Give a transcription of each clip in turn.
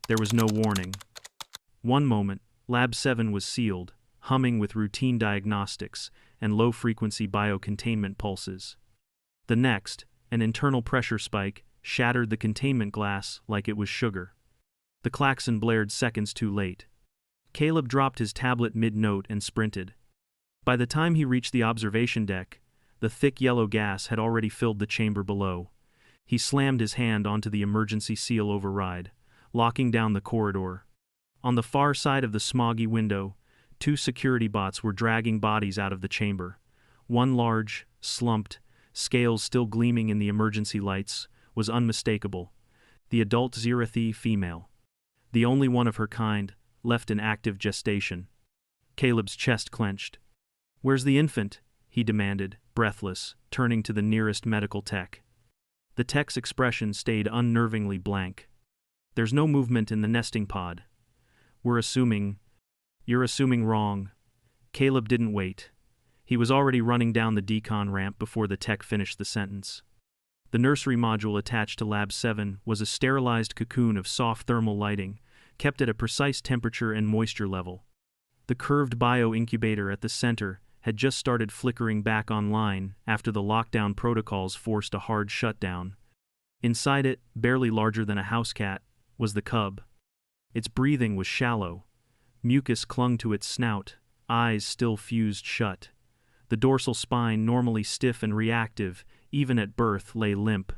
There was no warning. One moment, Lab 7 was sealed, humming with routine diagnostics and low-frequency biocontainment pulses. The next, an internal pressure spike shattered the containment glass like it was sugar. The klaxon blared seconds too late. Caleb dropped his tablet mid-note and sprinted. By the time he reached the observation deck, the thick yellow gas had already filled the chamber below. He slammed his hand onto the emergency seal override, locking down the corridor. On the far side of the smoggy window, 2 security bots were dragging bodies out of the chamber. One large, slumped, scales still gleaming in the emergency lights, was unmistakable. The adult Zirathi female. The only one of her kind, left in active gestation. Caleb's chest clenched. "Where's the infant?" he demanded, breathless, turning to the nearest medical tech. The tech's expression stayed unnervingly blank. "There's no movement in the nesting pod. We're assuming..." "You're assuming wrong." Caleb didn't wait. He was already running down the decon ramp before the tech finished the sentence. The nursery module attached to Lab 7 was a sterilized cocoon of soft thermal lighting, kept at a precise temperature and moisture level. The curved bio-incubator at the center had just started flickering back online after the lockdown protocols forced a hard shutdown. Inside it, barely larger than a house cat, was the cub. Its breathing was shallow. Mucus clung to its snout, eyes still fused shut. The dorsal spine, normally stiff and reactive, even at birth, lay limp.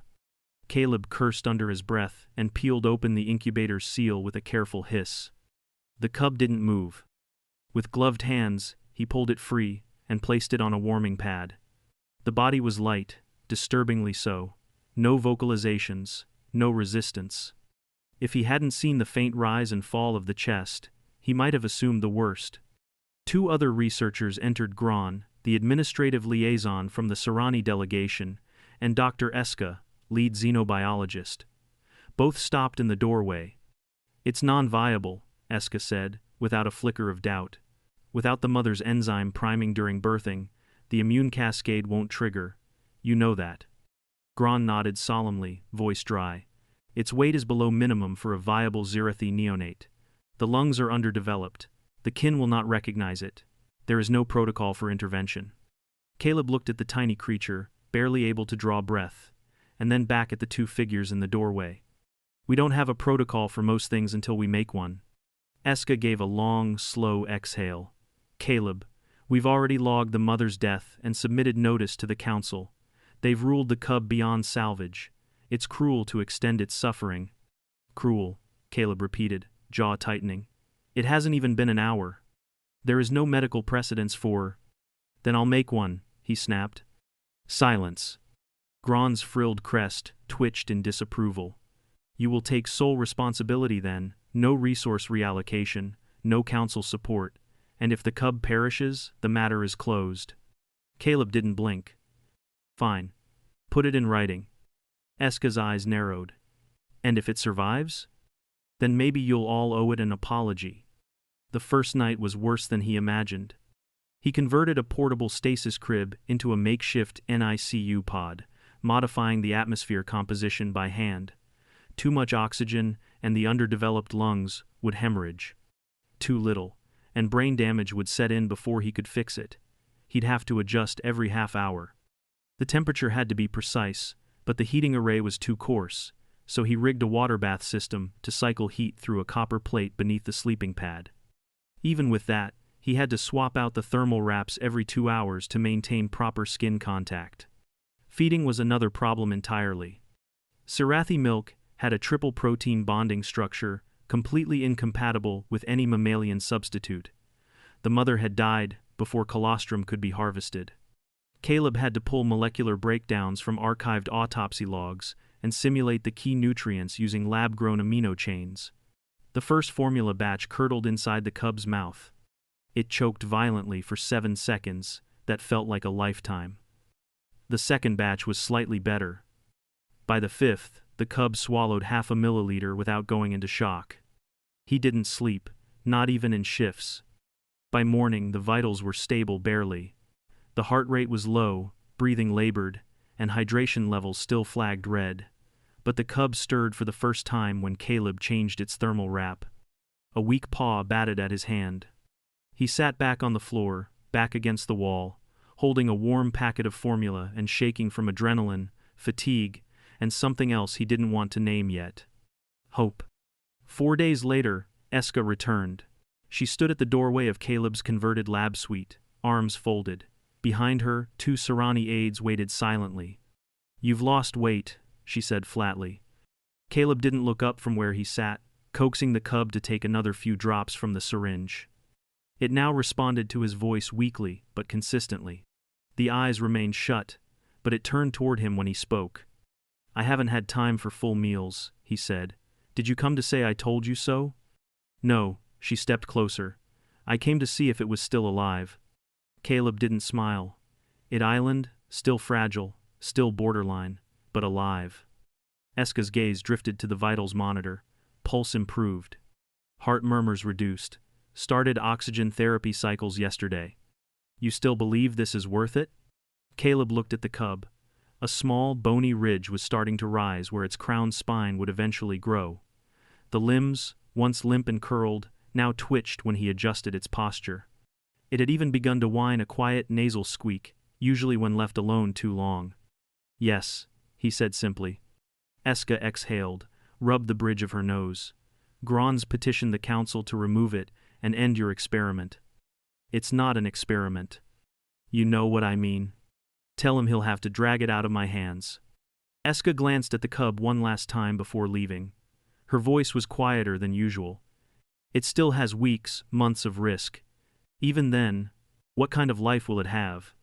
Caleb cursed under his breath and peeled open the incubator's seal with a careful hiss. The cub didn't move. With gloved hands, he pulled it free and placed it on a warming pad. The body was light, disturbingly so. No vocalizations, no resistance. If he hadn't seen the faint rise and fall of the chest, he might have assumed the worst. 2 other researchers entered Gron, the administrative liaison from the Serrani delegation, and Dr. Eska, lead xenobiologist. Both stopped in the doorway. "It's non-viable," Eska said, without a flicker of doubt. "Without the mother's enzyme priming during birthing, the immune cascade won't trigger. You know that." Gron nodded solemnly, voice dry. "Its weight is below minimum for a viable Zirathi neonate. The lungs are underdeveloped. The kin will not recognize it. There is no protocol for intervention." Caleb looked at the tiny creature, barely able to draw breath, and then back at the 2 figures in the doorway. "We don't have a protocol for most things until we make one." Eska gave a long, slow exhale. "Caleb, we've already logged the mother's death and submitted notice to the council. They've ruled the cub beyond salvage. It's cruel to extend its suffering." "Cruel," Caleb repeated, jaw tightening. "It hasn't even been an hour. There is no medical precedence for..." "Then I'll make one," he snapped. Silence. Gron's frilled crest twitched in disapproval. "You will take sole responsibility then, no resource reallocation, no council support, and if the cub perishes, the matter is closed." Caleb didn't blink. "Fine. Put it in writing." Eska's eyes narrowed. "And if it survives? Then maybe you'll all owe it an apology." The first night was worse than he imagined. He converted a portable stasis crib into a makeshift NICU pod, modifying the atmosphere composition by hand. Too much oxygen, and the underdeveloped lungs would hemorrhage. Too little, and brain damage would set in before he could fix it. He'd have to adjust every half hour. The temperature had to be precise, but the heating array was too coarse, so he rigged a water bath system to cycle heat through a copper plate beneath the sleeping pad. Even with that, he had to swap out the thermal wraps every 2 hours to maintain proper skin contact. Feeding was another problem entirely. Zirathi milk had a triple protein bonding structure, completely incompatible with any mammalian substitute. The mother had died before colostrum could be harvested. Caleb had to pull molecular breakdowns from archived autopsy logs and simulate the key nutrients using lab-grown amino chains. The first formula batch curdled inside the cub's mouth. It choked violently for 7 seconds that felt like a lifetime. The second batch was slightly better. By the 5th, the cub swallowed half a milliliter without going into shock. He didn't sleep, not even in shifts. By morning, the vitals were stable barely. The heart rate was low, breathing labored, and hydration levels still flagged red. but the cub stirred for the first time when Caleb changed its thermal wrap. A weak paw batted at his hand. He sat back on the floor, back against the wall, holding a warm packet of formula and shaking from adrenaline, fatigue, and something else he didn't want to name yet. Hope. 4 days later, Eska returned. She stood at the doorway of Caleb's converted lab suite, arms folded. Behind her, 2 Serrani aides waited silently. "You've lost weight," she said flatly. Caleb didn't look up from where he sat, coaxing the cub to take another few drops from the syringe. It now responded to his voice weakly but consistently. The eyes remained shut, but it turned toward him when he spoke. "I haven't had time for full meals," he said. "Did you come to say I told you so?" "No," she stepped closer. "I came to see if it was still alive." Caleb didn't smile. Island, still fragile, still borderline, but alive. Eska's gaze drifted to the vitals monitor. Pulse improved. Heart murmurs reduced. Started oxygen therapy cycles yesterday. "You still believe this is worth it?" Caleb looked at the cub. A small, bony ridge was starting to rise where its crown spine would eventually grow. The limbs, once limp and curled, now twitched when he adjusted its posture. It had even begun to whine a quiet nasal squeak, usually when left alone too long. "Yes," he said simply. Eska exhaled, rubbed the bridge of her nose. "Grons petitioned the council to remove it and end your experiment." "It's not an experiment." "You know what I mean. Tell him he'll have to drag it out of my hands." Eska glanced at the cub one last time before leaving. Her voice was quieter than usual. "It still has weeks, months of risk. Even then, what kind of life will it have?"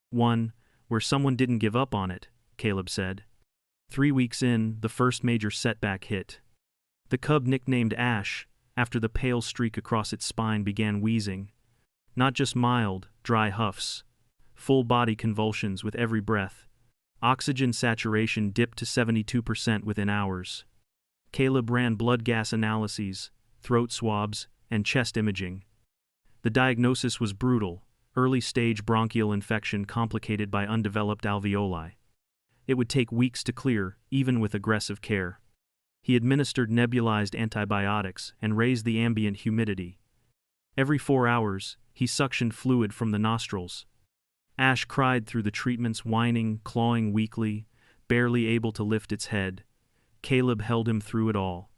"One where someone didn't give up on it," Caleb said. 3 weeks in, the first major setback hit. The cub nicknamed Ash, after the pale streak across its spine, began wheezing. Not just mild, dry huffs. Full-body convulsions with every breath. Oxygen saturation dipped to 72% within hours. Caleb ran blood gas analyses, throat swabs, and chest imaging. The diagnosis was brutal: early-stage bronchial infection complicated by undeveloped alveoli. It would take weeks to clear, even with aggressive care. He administered nebulized antibiotics and raised the ambient humidity. Every 4 hours, he suctioned fluid from the nostrils. Ash cried through the treatments, whining, clawing weakly, barely able to lift its head. Caleb held him through it all.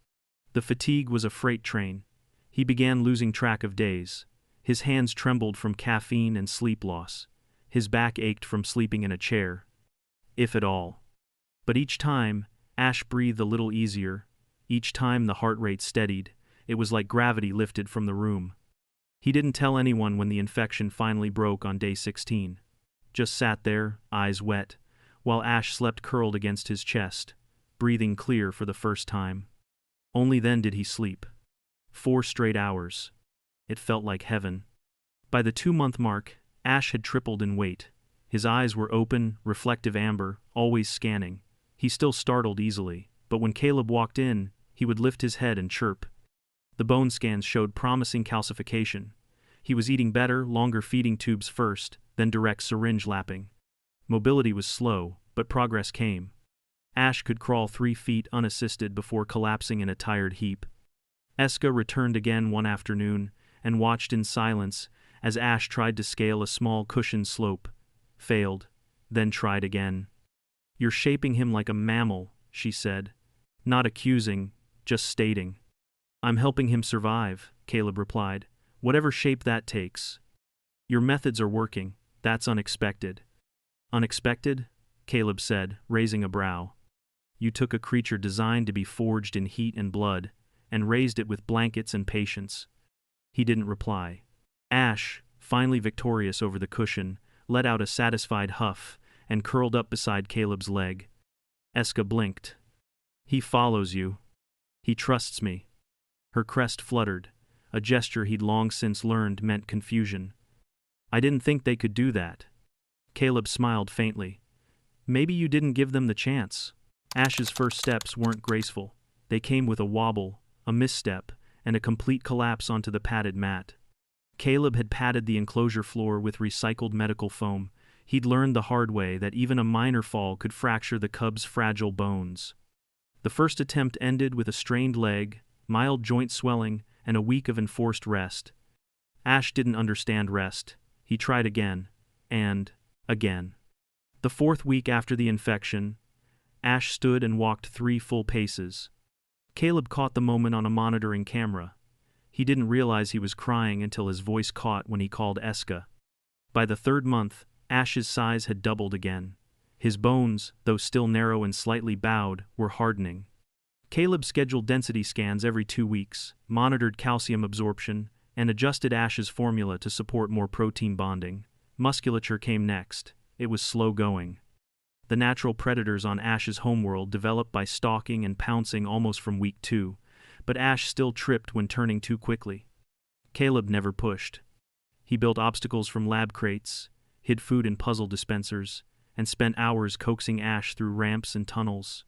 The fatigue was a freight train. He began losing track of days. His hands trembled from caffeine and sleep loss. His back ached from sleeping in a chair. If at all. But each time, Ash breathed a little easier. Each time the heart rate steadied. It was like gravity lifted from the room. He didn't tell anyone when the infection finally broke on day 16. Just sat there, eyes wet, while Ash slept curled against his chest, breathing clear for the first time. Only then did he sleep. 4 straight hours. It felt like heaven. By the 2-month mark, Ash had tripled in weight. His eyes were open, reflective amber, always scanning. He still startled easily, but when Caleb walked in, he would lift his head and chirp. The bone scans showed promising calcification. He was eating better, longer feeding tubes first, then direct syringe lapping. Mobility was slow, but progress came. Ash could crawl 3 feet unassisted before collapsing in a tired heap. Eska returned again one afternoon and watched in silence as Ash tried to scale a small cushioned slope. Failed, then tried again. "You're shaping him like a mammal," she said. Not accusing, just stating. "I'm helping him survive," Caleb replied. "Whatever shape that takes." "Your methods are working. That's unexpected." "Unexpected?" Caleb said, raising a brow. "You took a creature designed to be forged in heat and blood, and raised it with blankets and patience." He didn't reply. Ash, finally victorious over the cushion, let out a satisfied huff and curled up beside Caleb's leg. Eska blinked. "He follows you. He trusts me." Her crest fluttered, a gesture he'd long since learned meant confusion. "I didn't think they could do that." Caleb smiled faintly. "Maybe you didn't give them the chance." Ash's first steps weren't graceful. They came with a wobble, a misstep, and a complete collapse onto the padded mat. Caleb had padded the enclosure floor with recycled medical foam. He'd learned the hard way that even a minor fall could fracture the cub's fragile bones. The first attempt ended with a strained leg, mild joint swelling, and a week of enforced rest. Ash didn't understand rest. He tried again, and again. The fourth week after the infection, Ash stood and walked 3 full paces. Caleb caught the moment on a monitoring camera. He didn't realize he was crying until his voice caught when he called Eska. By the 3rd month, Ash's size had doubled again. His bones, though still narrow and slightly bowed, were hardening. Caleb scheduled density scans every 2 weeks, monitored calcium absorption, and adjusted Ash's formula to support more protein bonding. Musculature came next. It was slow going. The natural predators on Ash's homeworld developed by stalking and pouncing almost from week 2, but Ash still tripped when turning too quickly. Caleb never pushed. He built obstacles from lab crates, hid food in puzzle dispensers, and spent hours coaxing Ash through ramps and tunnels.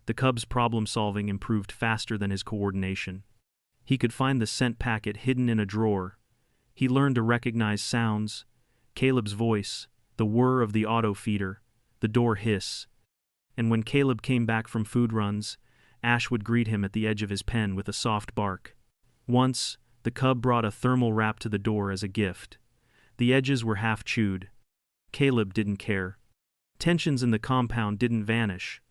The cub's problem-solving improved faster than his coordination. He could find the scent packet hidden in a drawer. He learned to recognize sounds: Caleb's voice, the whir of the auto feeder, the door hiss. And when Caleb came back from food runs, Ash would greet him at the edge of his pen with a soft bark. Once, the cub brought a thermal wrap to the door as a gift. The edges were half chewed. Caleb didn't care. Tensions in the compound didn't vanish.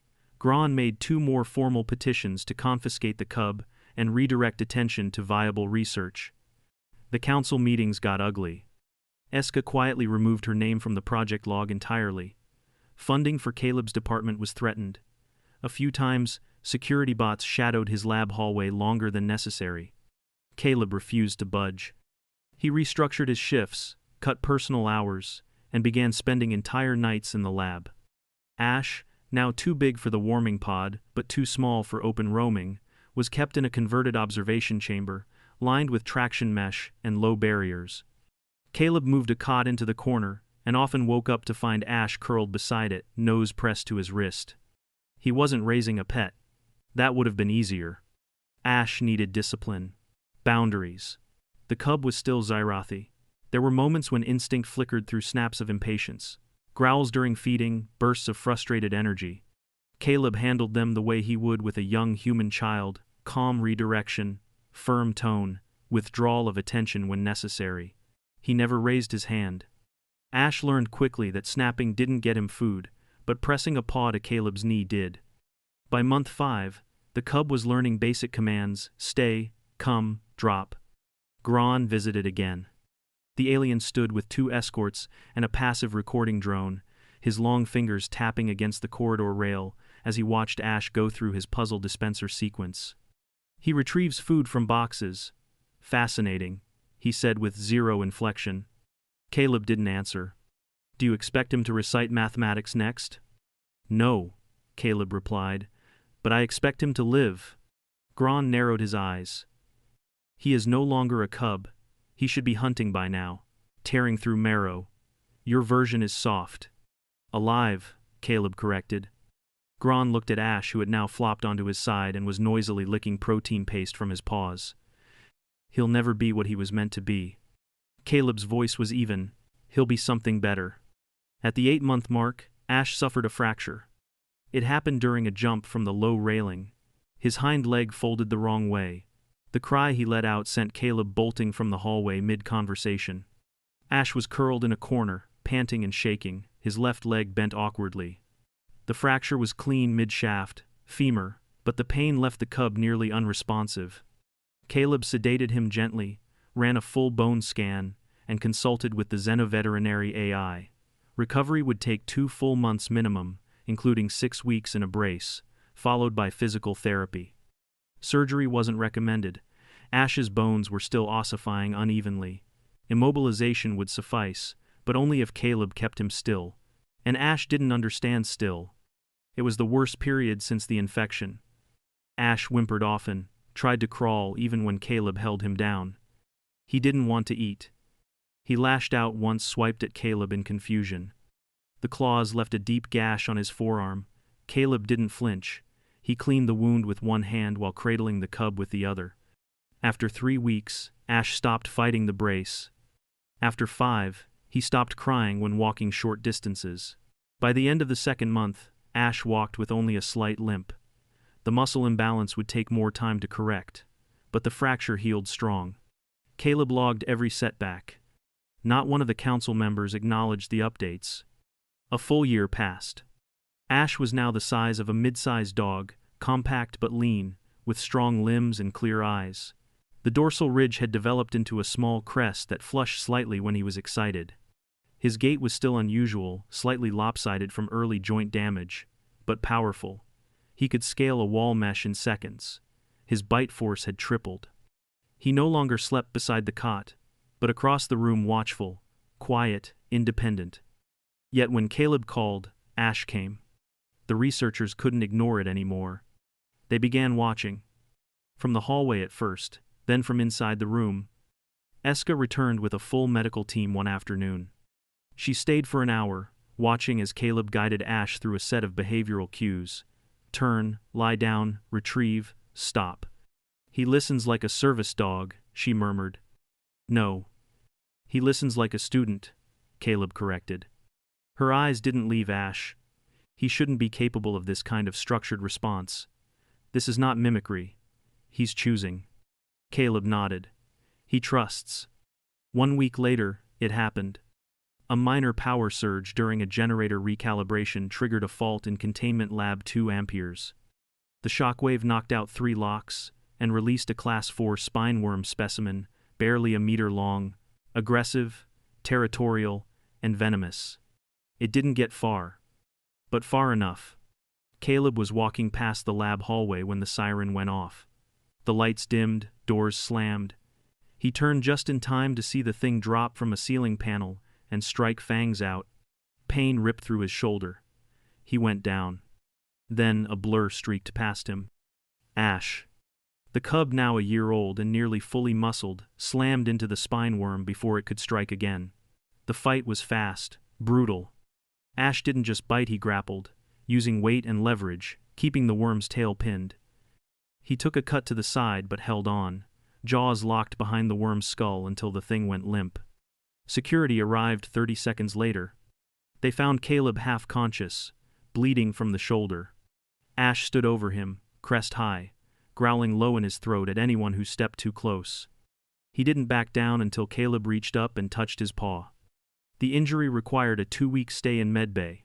Gron made 2 more formal petitions to confiscate the cub and redirect attention to viable research. The council meetings got ugly. Eska quietly removed her name from the project log entirely. Funding for Caleb's department was threatened. A few times, security bots shadowed his lab hallway longer than necessary. Caleb refused to budge. He restructured his shifts, cut personal hours, and began spending entire nights in the lab. Ash, now too big for the warming pod but too small for open roaming, was kept in a converted observation chamber, lined with traction mesh and low barriers. Caleb moved a cot into the corner, and often woke up to find Ash curled beside it, nose pressed to his wrist. He wasn't raising a pet. That would have been easier. Ash needed discipline. Boundaries. The cub was still Zyrothi. There were moments when instinct flickered through snaps of impatience. Growls during feeding, bursts of frustrated energy. Caleb handled them the way he would with a young human child: calm redirection, firm tone, withdrawal of attention when necessary. He never raised his hand. Ash learned quickly that snapping didn't get him food, but pressing a paw to Caleb's knee did. By month 5, the cub was learning basic commands: stay, come, drop. Gron visited again. The alien stood with 2 escorts and a passive recording drone, his long fingers tapping against the corridor rail as he watched Ash go through his puzzle dispenser sequence. He retrieves food from boxes. Fascinating, he said with 0 inflection. Caleb didn't answer. Do you expect him to recite mathematics next? No, Caleb replied, but I expect him to live. Gron narrowed his eyes. He is no longer a cub. He should be hunting by now, tearing through marrow. Your version is soft. Alive, Caleb corrected. Gron looked at Ash, who had now flopped onto his side and was noisily licking protein paste from his paws. He'll never be what he was meant to be. Caleb's voice was even. He'll be something better. At the 8-month mark, Ash suffered a fracture. It happened during a jump from the low railing. His hind leg folded the wrong way. The cry he let out sent Caleb bolting from the hallway mid-conversation. Ash was curled in a corner, panting and shaking, his left leg bent awkwardly. The fracture was clean mid-shaft, femur, but the pain left the cub nearly unresponsive. Caleb sedated him gently, ran a full bone scan, and consulted with the Xenoveterinary AI. Recovery would take 2 full months minimum, including 6 weeks in a brace, followed by physical therapy. Surgery wasn't recommended. Ash's bones were still ossifying unevenly. Immobilization would suffice, but only if Caleb kept him still. And Ash didn't understand still. It was the worst period since the infection. Ash whimpered often, tried to crawl even when Caleb held him down. He didn't want to eat. He lashed out once, swiped at Caleb in confusion. The claws left a deep gash on his forearm. Caleb didn't flinch. He cleaned the wound with one hand while cradling the cub with the other. After 3 weeks, Ash stopped fighting the brace. After 5, he stopped crying when walking short distances. By the end of the 2nd month, Ash walked with only a slight limp. The muscle imbalance would take more time to correct, but the fracture healed strong. Caleb logged every setback. Not one of the council members acknowledged the updates. A full year passed. Ash was now the size of a mid-sized dog, compact but lean, with strong limbs and clear eyes. The dorsal ridge had developed into a small crest that flushed slightly when he was excited. His gait was still unusual, slightly lopsided from early joint damage, but powerful. He could scale a wall mesh in seconds. His bite force had tripled. He no longer slept beside the cot, but across the room, watchful, quiet, independent. Yet when Caleb called, Ash came. The researchers couldn't ignore it anymore. They began watching. From the hallway at first, then from inside the room. Eska returned with a full medical team one afternoon. She stayed for an hour, watching as Caleb guided Ash through a set of behavioral cues. Turn, lie down, retrieve, stop. He listens like a service dog, she murmured. No. He listens like a student, Caleb corrected. Her eyes didn't leave Ash. He shouldn't be capable of this kind of structured response. This is not mimicry. He's choosing. Caleb nodded. He trusts. 1 week later, it happened. A minor power surge during a generator recalibration triggered a fault in containment lab 2 amperes. The shockwave knocked out 3 locks and released a class 4 spine worm specimen, barely a meter long, aggressive, territorial, and venomous. It didn't get far. But far enough. Caleb was walking past the lab hallway when the siren went off. The lights dimmed, doors slammed. He turned just in time to see the thing drop from a ceiling panel and strike fangs out. Pain ripped through his shoulder. He went down. Then a blur streaked past him. Ash. The cub, now a year old and nearly fully muscled, slammed into the spine worm before it could strike again. The fight was fast, brutal. Ash didn't just bite, he grappled, using weight and leverage, keeping the worm's tail pinned. He took a cut to the side but held on, jaws locked behind the worm's skull until the thing went limp. Security arrived 30 seconds later. They found Caleb half conscious, bleeding from the shoulder. Ash stood over him, crest high, growling low in his throat at anyone who stepped too close. He didn't back down until Caleb reached up and touched his paw. The injury required a 2-week stay in medbay.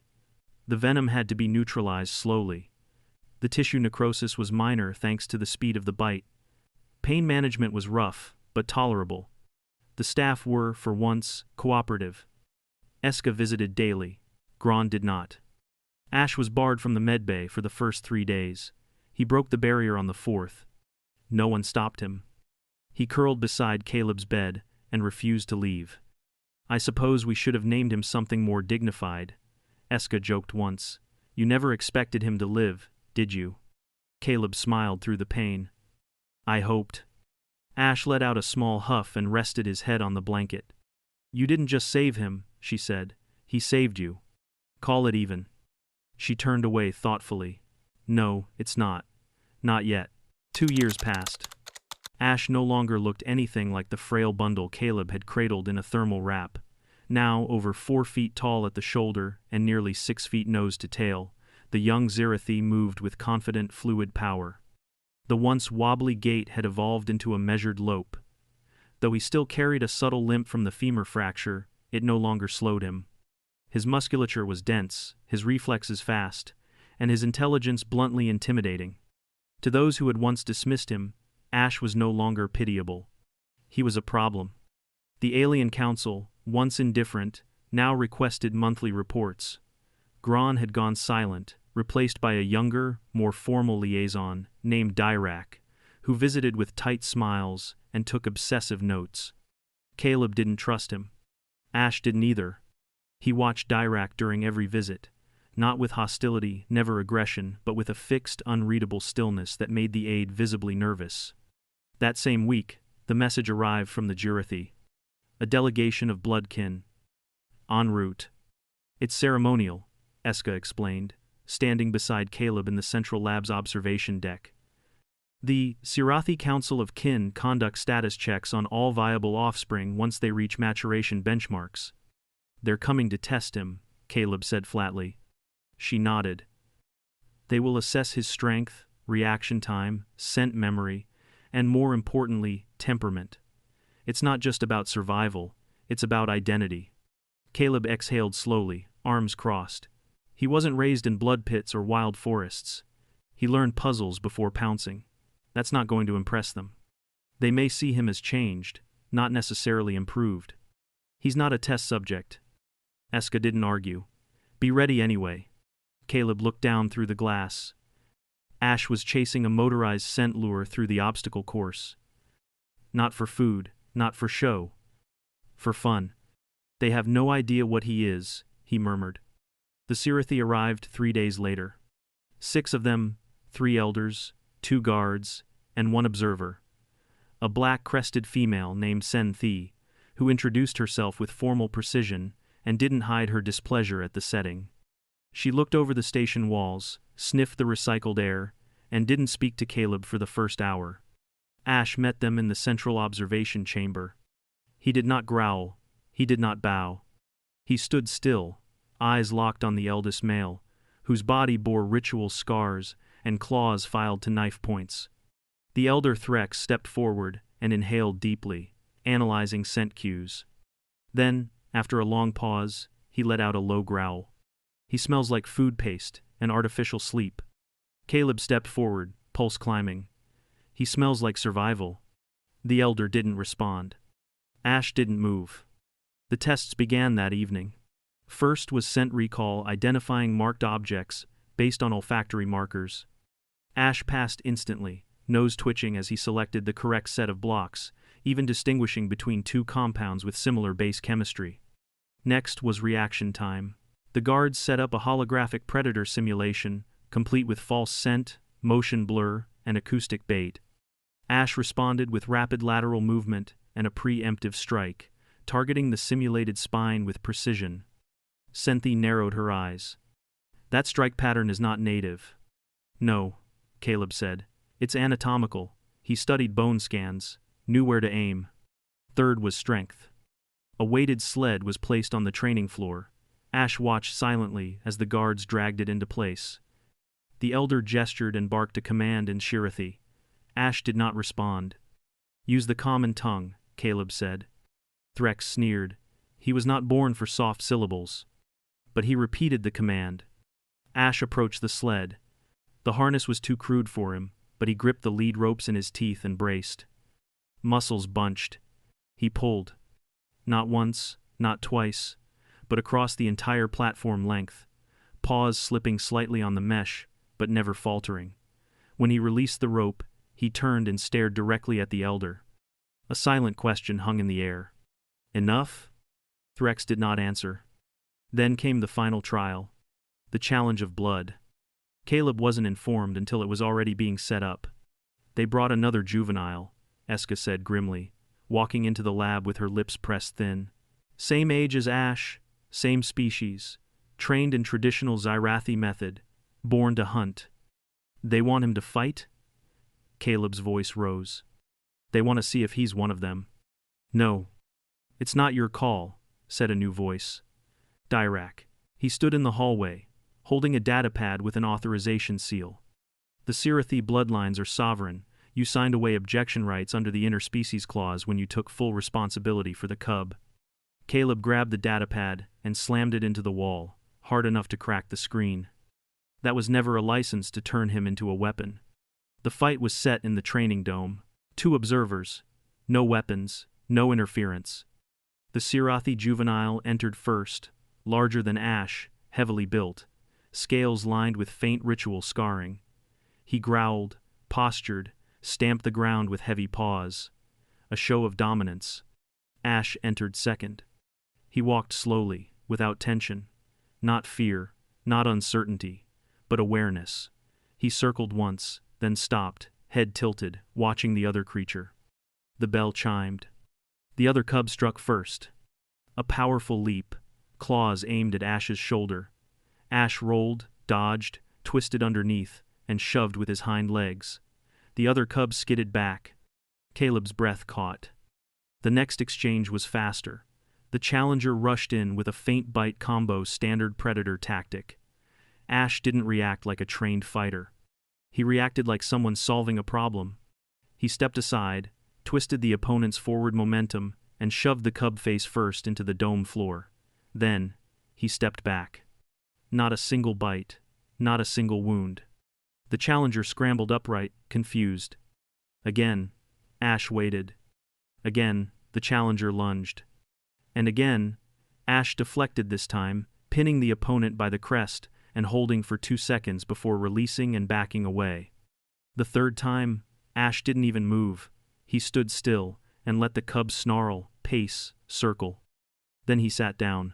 The venom had to be neutralized slowly. The tissue necrosis was minor thanks to the speed of the bite. Pain management was rough, but tolerable. The staff were, for once, cooperative. Eska visited daily. Gron did not. Ash was barred from the medbay for the first 3 days. He broke the barrier on the 4th. No one stopped him. He curled beside Caleb's bed and refused to leave. I suppose we should have named him something more dignified, Eska joked once. You never expected him to live, did you? Caleb smiled through the pain. I hoped. Ash let out a small huff and rested his head on the blanket. You didn't just save him, she said. He saved you. Call it even. She turned away thoughtfully. No, it's not. Not yet. 2 years passed. Ash no longer looked anything like the frail bundle Caleb had cradled in a thermal wrap. Now over 4 feet tall at the shoulder and nearly 6 feet nose to tail, the young Zirathi moved with confident, fluid power. The once wobbly gait had evolved into a measured lope. Though he still carried a subtle limp from the femur fracture, it no longer slowed him. His musculature was dense, his reflexes fast, and his intelligence bluntly intimidating. To those who had once dismissed him, Ash was no longer pitiable. He was a problem. The Alien Council, once indifferent, now requested monthly reports. Gron had gone silent, replaced by a younger, more formal liaison named Dirac, who visited with tight smiles and took obsessive notes. Caleb didn't trust him. Ash didn't either. He watched Dirac during every visit, not with hostility, never aggression, but with a fixed, unreadable stillness that made the aide visibly nervous. That same week, the message arrived from the Jurathi. A delegation of blood kin. En route. It's ceremonial, Eska explained, standing beside Caleb in the Central Lab's observation deck. The Zirathi Council of Kin conduct status checks on all viable offspring once they reach maturation benchmarks. They're coming to test him, Caleb said flatly. She nodded. They will assess his strength, reaction time, scent memory, and more importantly, temperament. It's not just about survival, it's about identity. Caleb exhaled slowly, arms crossed. He wasn't raised in blood pits or wild forests. He learned puzzles before pouncing. That's not going to impress them. They may see him as changed, not necessarily improved. He's not a test subject. Eska didn't argue. Be ready anyway. Caleb looked down through the glass. Ash was chasing a motorized scent lure through the obstacle course. Not for food, not for show. For fun. They have no idea what he is, he murmured. The Sirathi arrived 3 days later. 6 of them, 3 elders, 2 guards, and 1 observer. A black-crested female named Sen Thi, who introduced herself with formal precision and didn't hide her displeasure at the setting. She looked over the station walls, sniffed the recycled air, and didn't speak to Caleb for the first hour. Ash met them in the central observation chamber. He did not growl. He did not bow. He stood still, eyes locked on the eldest male, whose body bore ritual scars and claws filed to knife points. The elder Threx stepped forward and inhaled deeply, analyzing scent cues. Then, after a long pause, he let out a low growl. He smells like food paste and artificial sleep. Caleb stepped forward, pulse climbing. He smells like survival. The elder didn't respond. Ash didn't move. The tests began that evening. First was scent recall, identifying marked objects based on olfactory markers. Ash passed instantly, nose twitching as he selected the correct set of blocks, even distinguishing between 2 compounds with similar base chemistry. Next was reaction time. The guards set up a holographic predator simulation, complete with false scent, motion blur, and acoustic bait. Ash responded with rapid lateral movement and a preemptive strike, targeting the simulated spine with precision. Senthi narrowed her eyes. That strike pattern is not native. No, Caleb said. It's anatomical. He studied bone scans, knew where to aim. Third was strength. A weighted sled was placed on the training floor. Ash watched silently as the guards dragged it into place. The elder gestured and barked a command in Shirathi. Ash did not respond. Use the common tongue, Caleb said. Threx sneered. He was not born for soft syllables. But he repeated the command. Ash approached the sled. The harness was too crude for him, but he gripped the lead ropes in his teeth and braced. Muscles bunched. He pulled. Not once, not twice, but across the entire platform length, paws slipping slightly on the mesh, but never faltering. When he released the rope, he turned and stared directly at the elder. A silent question hung in the air. Enough? Threx did not answer. Then came the final trial. The challenge of blood. Caleb wasn't informed until it was already being set up. They brought another juvenile, Eska said grimly, walking into the lab with her lips pressed thin. Same age as Ash, same species, trained in traditional Zyrathi method, born to hunt. They want him to fight? Caleb's voice rose. They want to see if he's one of them. No. It's not your call, said a new voice. Dirac. He stood in the hallway, holding a datapad with an authorization seal. The Sirathi bloodlines are sovereign. You signed away objection rights under the interspecies clause when you took full responsibility for the cub. Caleb grabbed the datapad and slammed it into the wall, hard enough to crack the screen. That was never a license to turn him into a weapon. The fight was set in the training dome. 2 observers. No weapons, no interference. The Sirathi juvenile entered first, larger than Ash, heavily built, scales lined with faint ritual scarring. He growled, postured, stamped the ground with heavy paws. A show of dominance. Ash entered second. He walked slowly, without tension. Not fear, not uncertainty, but awareness. He circled once, then stopped, head tilted, watching the other creature. The bell chimed. The other cub struck first. A powerful leap, claws aimed at Ash's shoulder. Ash rolled, dodged, twisted underneath, and shoved with his hind legs. The other cub skidded back. Caleb's breath caught. The next exchange was faster. The challenger rushed in with a faint bite combo standard predator tactic. Ash didn't react like a trained fighter. He reacted like someone solving a problem. He stepped aside, twisted the opponent's forward momentum, and shoved the cub face first into the dome floor. Then, he stepped back. Not a single bite. Not a single wound. The challenger scrambled upright, confused. Again, Ash waited. Again, the challenger lunged. And again, Ash deflected this time, pinning the opponent by the crest and holding for 2 seconds before releasing and backing away. The third time, Ash didn't even move. He stood still and let the cub snarl, pace, circle. Then he sat down.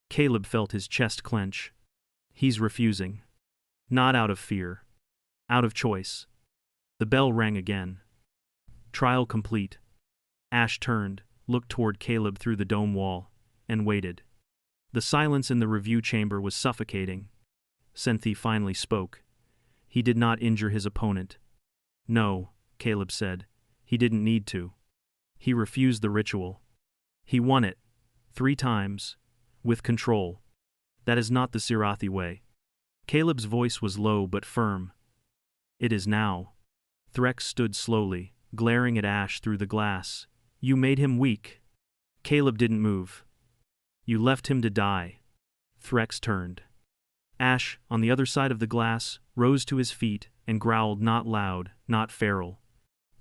Caleb felt his chest clench. He's refusing. Not out of fear. Out of choice. The bell rang again. Trial complete. Ash turned, looked toward Caleb through the dome wall, and waited. The silence in the review chamber was suffocating. Senthi finally spoke. He did not injure his opponent. No, Caleb said. He didn't need to. He refused the ritual. He won it. 3 times. With control. That is not the Sirathi way. Caleb's voice was low but firm. It is now. Threx stood slowly, glaring at Ash through the glass. You made him weak. Caleb didn't move. You left him to die. Threx turned. Ash, on the other side of the glass, rose to his feet and growled, not loud, not feral.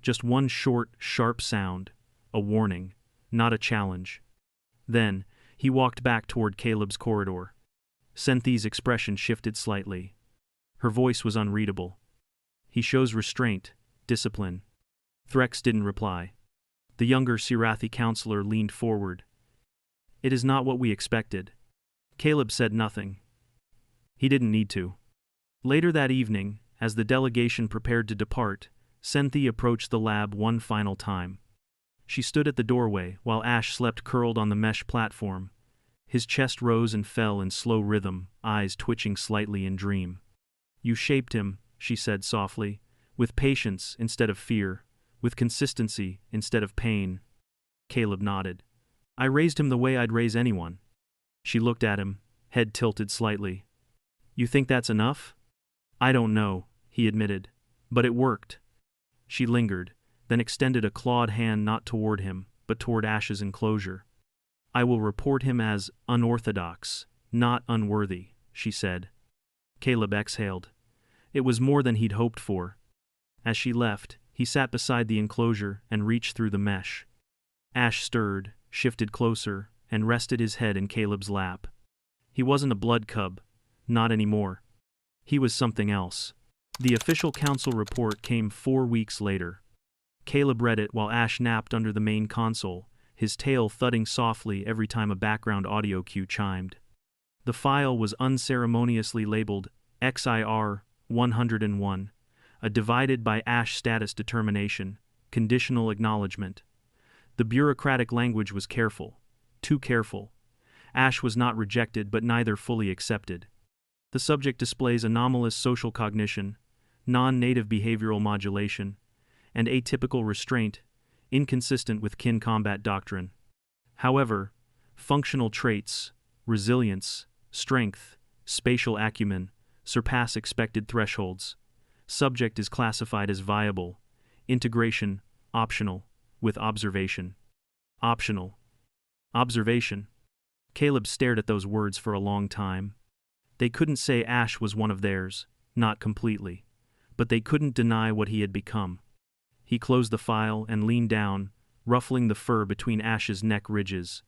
Just one short, sharp sound. A warning, not a challenge. Then, he walked back toward Caleb's corridor. Senthi's expression shifted slightly. Her voice was unreadable. He shows restraint, discipline. Threx didn't reply. The younger Sirathi counselor leaned forward. It is not what we expected. Caleb said nothing. He didn't need to. Later that evening, as the delegation prepared to depart, Senthi approached the lab one final time. She stood at the doorway while Ash slept curled on the mesh platform. His chest rose and fell in slow rhythm, eyes twitching slightly in dream. You shaped him, she said softly, with patience instead of fear, with consistency instead of pain. Caleb nodded. I raised him the way I'd raise anyone. She looked at him, head tilted slightly. You think that's enough? I don't know, he admitted. But it worked. She lingered, then extended a clawed hand not toward him, but toward Ash's enclosure. I will report him as unorthodox, not unworthy, she said. Caleb exhaled. It was more than he'd hoped for. As she left, he sat beside the enclosure and reached through the mesh. Ash stirred, shifted closer, and rested his head in Caleb's lap. He wasn't a blood cub. Not anymore. He was something else. The official council report came 4 weeks later. Caleb read it while Ash napped under the main console, his tail thudding softly every time a background audio cue chimed. The file was unceremoniously labeled XIR 101, a divided by Ash status determination, conditional acknowledgement. The bureaucratic language was careful. Too careful. Ash was not rejected but neither fully accepted. The subject displays anomalous social cognition, non-native behavioral modulation, and atypical restraint, inconsistent with kin combat doctrine. However, functional traits, resilience, strength, spatial acumen, surpass expected thresholds. Subject is classified as viable. Integration, optional, with observation. Optional. Observation. Caleb stared at those words for a long time. They couldn't say Ash was one of theirs, not completely. But they couldn't deny what he had become. He closed the file and leaned down, ruffling the fur between Ash's neck ridges.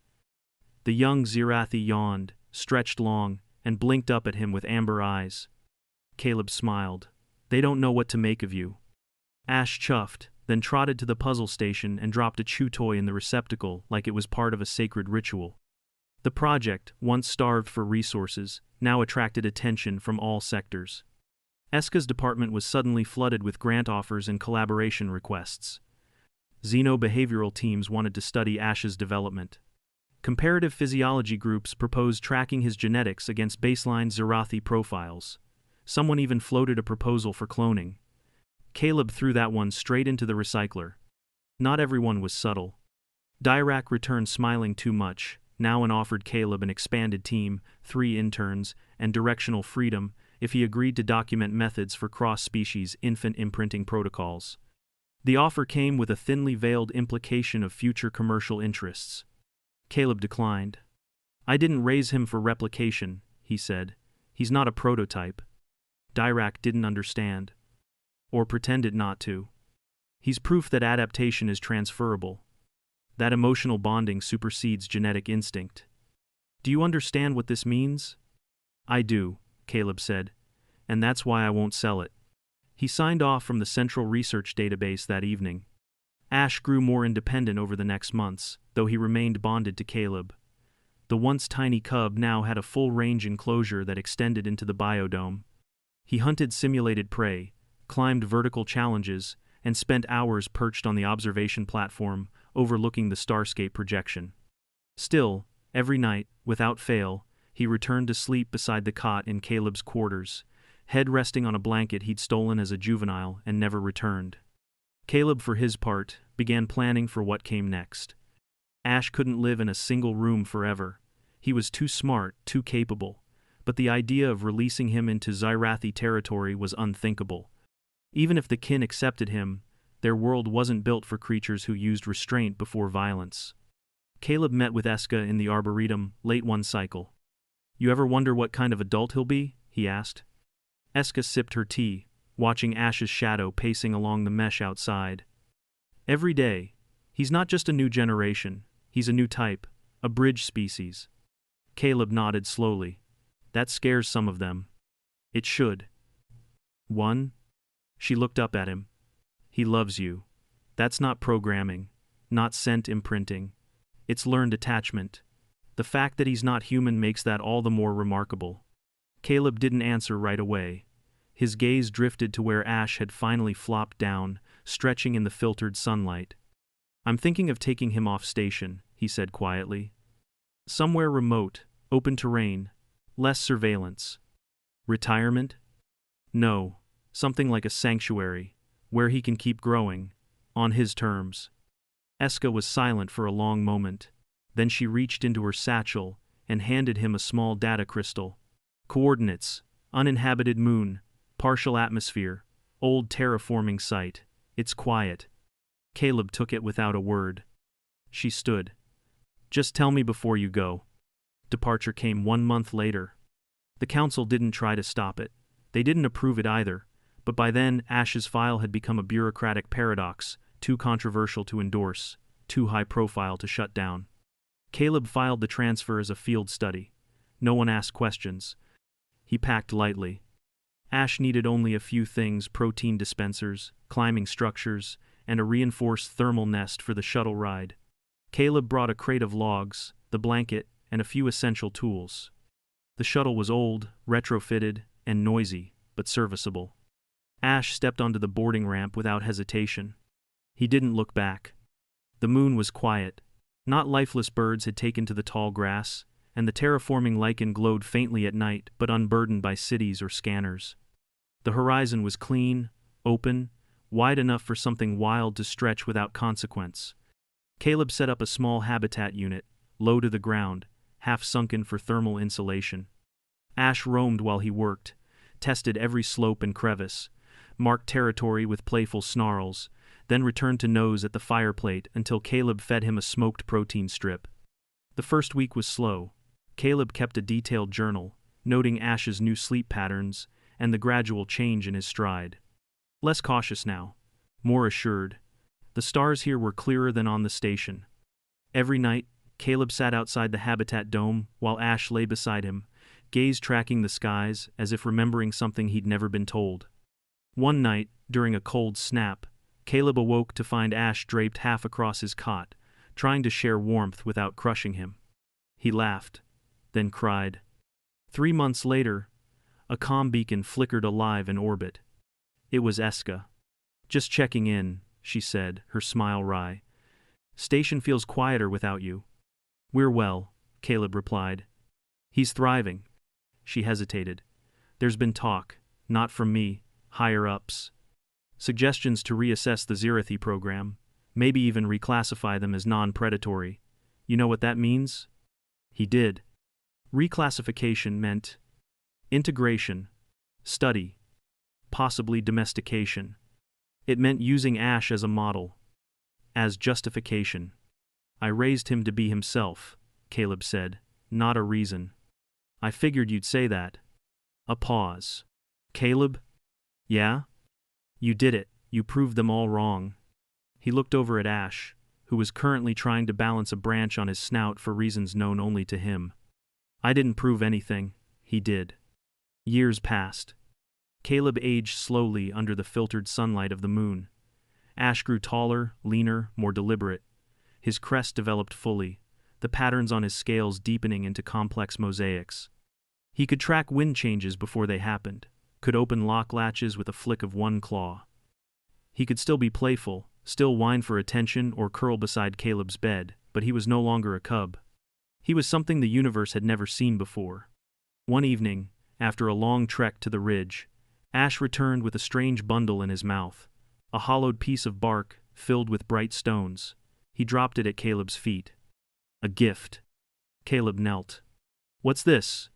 The young Sirathi yawned, stretched long, and blinked up at him with amber eyes. Caleb smiled. They don't know what to make of you. Ash chuffed, then trotted to the puzzle station and dropped a chew toy in the receptacle like it was part of a sacred ritual. The project, once starved for resources, now attracted attention from all sectors. Eska's department was suddenly flooded with grant offers and collaboration requests. Xenobehavioral teams wanted to study Ash's development. Comparative physiology groups proposed tracking his genetics against baseline Sirathi profiles. Someone even floated a proposal for cloning. Caleb threw that one straight into the recycler. Not everyone was subtle. Dirac returned smiling too much, now and offered Caleb an expanded team, 3 interns, and directional freedom, if he agreed to document methods for cross-species infant imprinting protocols. The offer came with a thinly veiled implication of future commercial interests. Caleb declined. "I didn't raise him for replication," he said. "He's not a prototype." Dirac didn't understand. Or pretended not to. "He's proof that adaptation is transferable. That emotional bonding supersedes genetic instinct." "Do you understand what this means?" "I do," Caleb said. "And that's why I won't sell it." He signed off from the central research database that evening. Ash grew more independent over the next months, though he remained bonded to Caleb. The once tiny cub now had a full-range enclosure that extended into the biodome. He hunted simulated prey, climbed vertical challenges, and spent hours perched on the observation platform, overlooking the starscape projection. Still, every night, without fail, he returned to sleep beside the cot in Caleb's quarters, head resting on a blanket he'd stolen as a juvenile and never returned. Caleb, for his part, began planning for what came next. Ash couldn't live in a single room forever. He was too smart, too capable, but the idea of releasing him into Zyrathi territory was unthinkable. Even if the kin accepted him, their world wasn't built for creatures who used restraint before violence. Caleb met with Eska in the Arboretum late one cycle. "You ever wonder what kind of adult he'll be?" he asked. Eska sipped her tea, watching Ash's shadow pacing along the mesh outside. "Every day. He's not just a new generation, he's a new type, a bridge species." Caleb nodded slowly. "That scares some of them." "It should." "One?" She looked up at him. "He loves you. That's not programming, not scent imprinting. It's learned attachment. The fact that he's not human makes that all the more remarkable." Caleb didn't answer right away. His gaze drifted to where Ash had finally flopped down, stretching in the filtered sunlight. "I'm thinking of taking him off station," he said quietly. "Somewhere remote, open terrain, less surveillance." "Retirement?" "No, something like a sanctuary, where he can keep growing, on his terms." Eska was silent for a long moment. Then she reached into her satchel and handed him a small data crystal. "Coordinates: uninhabited moon, partial atmosphere, old terraforming site. It's quiet." Caleb took it without a word. She stood. "Just tell me before you go." Departure came 1 month later. The council didn't try to stop it. They didn't approve it either, but by then Ash's file had become a bureaucratic paradox, too controversial to endorse, too high profile to shut down. Caleb filed the transfer as a field study. No one asked questions. He packed lightly. Ash needed only a few things: protein dispensers, climbing structures, and a reinforced thermal nest for the shuttle ride. Caleb brought a crate of logs, the blanket, and a few essential tools. The shuttle was old, retrofitted, and noisy, but serviceable. Ash stepped onto the boarding ramp without hesitation. He didn't look back. The moon was quiet. Not lifeless birds had taken to the tall grass, and the terraforming lichen glowed faintly at night but unburdened by cities or scanners. The horizon was clean, open, wide enough for something wild to stretch without consequence. Caleb set up a small habitat unit, low to the ground, half sunken for thermal insulation. Ash roamed while he worked, tested every slope and crevice, marked territory with playful snarls, then returned to nose at the fireplate until Caleb fed him a smoked protein strip. The first week was slow. Caleb kept a detailed journal, noting Ash's new sleep patterns and the gradual change in his stride. Less cautious now, more assured. The stars here were clearer than on the station. Every night, Caleb sat outside the habitat dome while Ash lay beside him, gaze tracking the skies as if remembering something he'd never been told. One night, during a cold snap, Caleb awoke to find Ash draped half across his cot, trying to share warmth without crushing him. He laughed, then cried. 3 months later, a comm beacon flickered alive in orbit. It was Eska. "Just checking in," she said, her smile wry. "Station feels quieter without you." "We're well," Caleb replied. "He's thriving." She hesitated. "There's been talk, not from me, higher-ups. Suggestions to reassess the Zyrathi program, maybe even reclassify them as non-predatory. You know what that means?" He did. Reclassification meant integration. study, possibly domestication. It meant using Ash as a model, as justification. I raised him to be himself, Caleb said, not a reason. I figured you'd say that. A pause. Caleb? Yeah? You did it, you proved them all wrong. He looked over at Ash, who was currently trying to balance a branch on his snout for reasons known only to him. I didn't prove anything, he did. Years passed. Caleb aged slowly under the filtered sunlight of the moon. Ash grew taller, leaner, more deliberate. His crest developed fully, the patterns on his scales deepening into complex mosaics. He could track wind changes before they happened, could open lock latches with a flick of one claw. He could still be playful, still whine for attention or curl beside Caleb's bed, but he was no longer a cub. He was something the universe had never seen before. One evening, after a long trek to the ridge, Ash returned with a strange bundle in his mouth, a hollowed piece of bark filled with bright stones. He dropped it at Caleb's feet. A gift. Caleb knelt. What's this?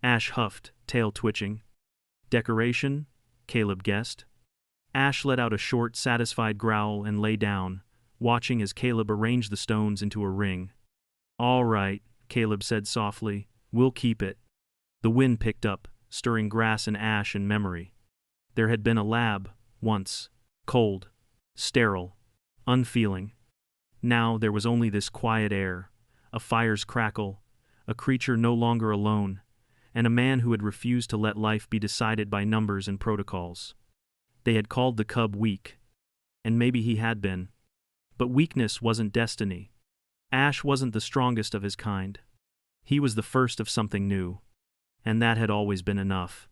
Ash huffed, tail twitching. Decoration? Caleb guessed. Ash let out a short, satisfied growl and lay down, watching as Caleb arranged the stones into a ring. All right, Caleb said softly, we'll keep it. The wind picked up, stirring grass and ash in memory. There had been a lab, once, cold, sterile, unfeeling. Now there was only this quiet air, a fire's crackle, a creature no longer alone, and a man who had refused to let life be decided by numbers and protocols. They had called the cub weak, and maybe he had been. But weakness wasn't destiny. Ash wasn't the strongest of his kind. He was the first of something new, and that had always been enough.